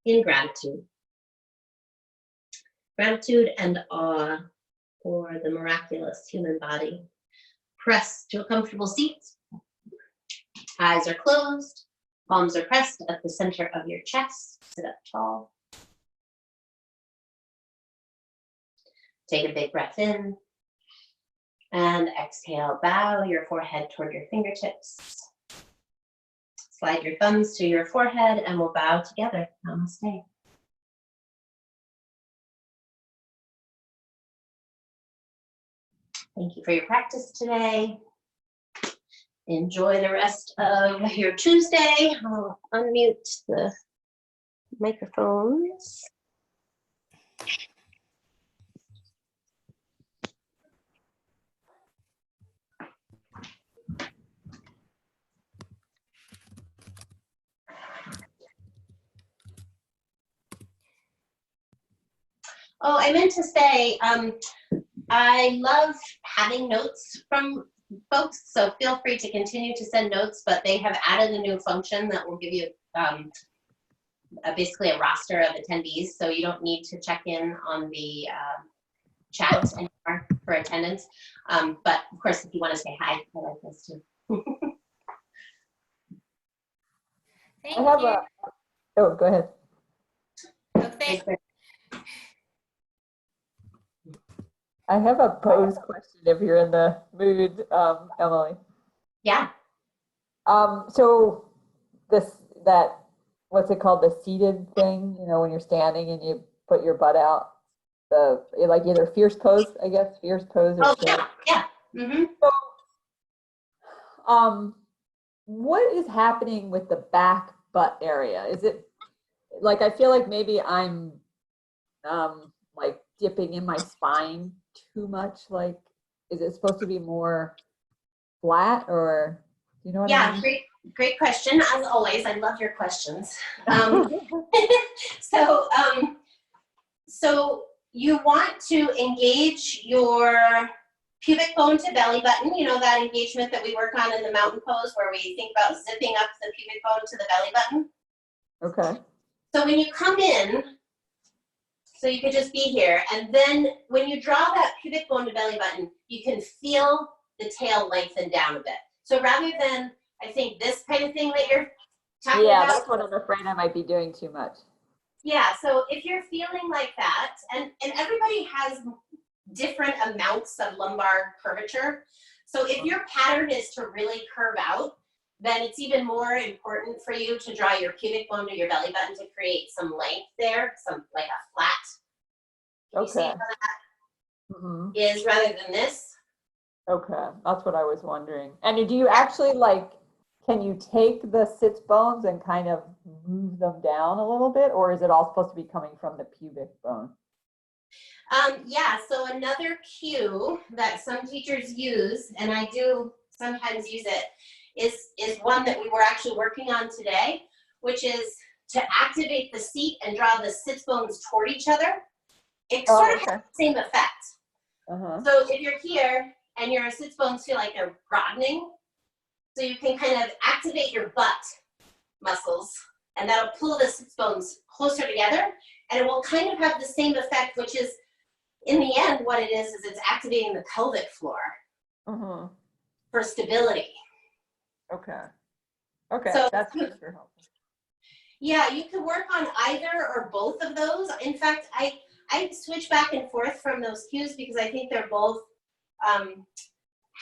in gratitude. Gratitude and awe for the miraculous human body. Press to a comfortable seat. Eyes are closed. Palms are pressed at the center of your chest. Sit up tall. Take a big breath in. And exhale, bow your forehead toward your fingertips. Slide your thumbs to your forehead and we'll bow together. Namaste. Thank you for your practice today. Enjoy the rest of your Tuesday. I'll unmute the microphones. Oh, I meant to say, I love having notes from folks, so feel free to continue to send notes, but they have added a new function that will give you basically a roster of attendees, so you don't need to check in on the chat anymore for attendance. But of course, if you want to say hi, I like this too. Thank you. Oh, go ahead. Okay. I have a pose question if you're in the mood, Emily. Yeah. So what's it called? The seated thing, you know, when you're standing and you put your butt out, like either fierce pose, I guess, fierce pose or yeah. Mm-hmm. So, what is happening with the back butt area? Is it like, I feel like maybe I'm like dipping in my spine too much? Like, is it supposed to be more flat, or you know what I mean? Great question. As always, I love your questions. So you want to engage your pubic bone to belly button, you know, that engagement that we work on in the mountain pose where we think about zipping up the pubic bone to the belly button. Okay. So when you come in, so you could just be here, and then when you draw that pubic bone to belly button, you can feel the tail lengthen down a bit. So rather than, I think, this kind of thing that you're talking about. Yeah, that's what I'm afraid I might be doing too much. Yeah, so if you're feeling like that, and everybody has different amounts of lumbar curvature. So if your pattern is to really curve out, then it's even more important for you to draw your pubic bone to your belly button to create some length there, some like a flat. Okay. You see how that is rather than this? Okay, that's what I was wondering. And do you actually can you take the sits bones and kind of move them down a little bit, or is it all supposed to be coming from the pubic bone? Yeah, so another cue that some teachers use, and I do sometimes use it, is one that we were actually working on today, which is to activate the seat and draw the sits bones toward each other. It sort of has the same effect. So if you're here and your sits bones feel like they're broadening, so you can kind of activate your butt muscles and that'll pull the sits bones closer together, and it will kind of have the same effect, which is, in the end, what it is it's activating the pelvic floor for stability. Okay. Okay, So, that's super helpful. Yeah, you can work on either or both of those. In fact, I switch back and forth from those cues because I think they're both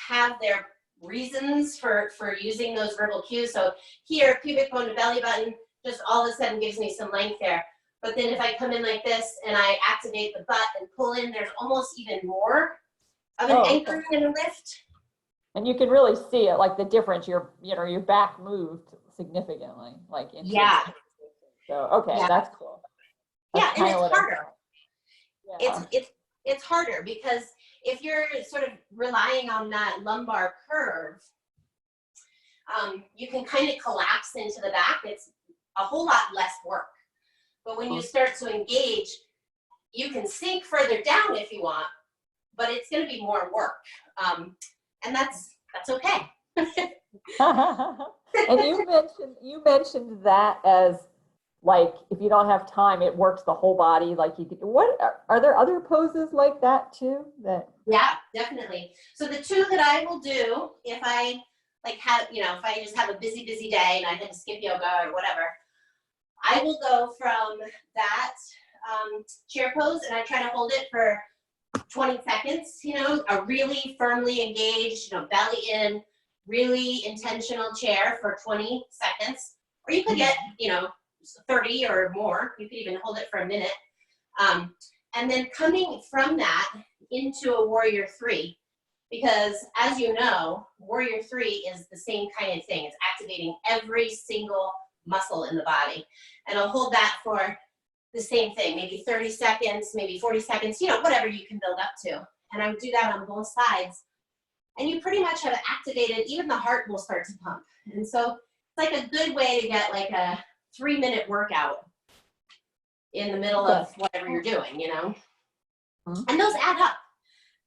have their reasons for using those verbal cues. So here, pubic bone to belly button, just all of a sudden gives me some length there. But then if I come in like this and I activate the butt and pull in, there's almost even more of an anchoring and a lift. And you can really see it, like the difference. Your back moved significantly, like into So okay, that's cool. That's and it's harder. Yeah. It's harder because if you're sort of relying on that lumbar curve, you can kind of collapse into the back. It's a whole lot less work. But when you start to engage, you can sink further down if you want, but it's going to be more work. And that's okay. And you mentioned that as, like, if you don't have time, it works the whole body. Like, you could, are there other poses like that too? Yeah, definitely. So the two that I will do, if I if I just have a busy day and I had to skip yoga or whatever, I will go from that chair pose and I try to hold it for 20 seconds, a really firmly engaged, belly in, really intentional chair for 20 seconds. Or you could get, 30 or more. You could even hold it for a minute. And then coming from that into a warrior 3, because as you know, warrior 3 is the same kind of thing. It's activating every single muscle in the body. And I'll hold that for the same thing, maybe 30 seconds, maybe 40 seconds, whatever you can build up to. And I would do that on both sides. And you pretty much have activated, even the heart will start to pump. And so it's like a good way to get like a 3-minute workout in the middle of whatever you're doing, And those add up.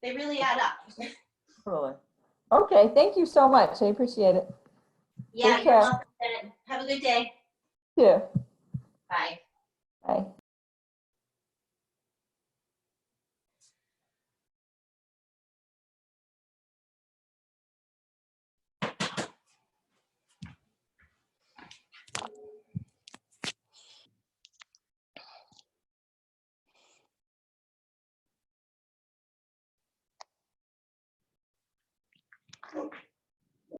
They really add up. Really? Okay, thank you so much. I appreciate it. Yeah, you're welcome. Have a good day. Yeah. Bye. Bye.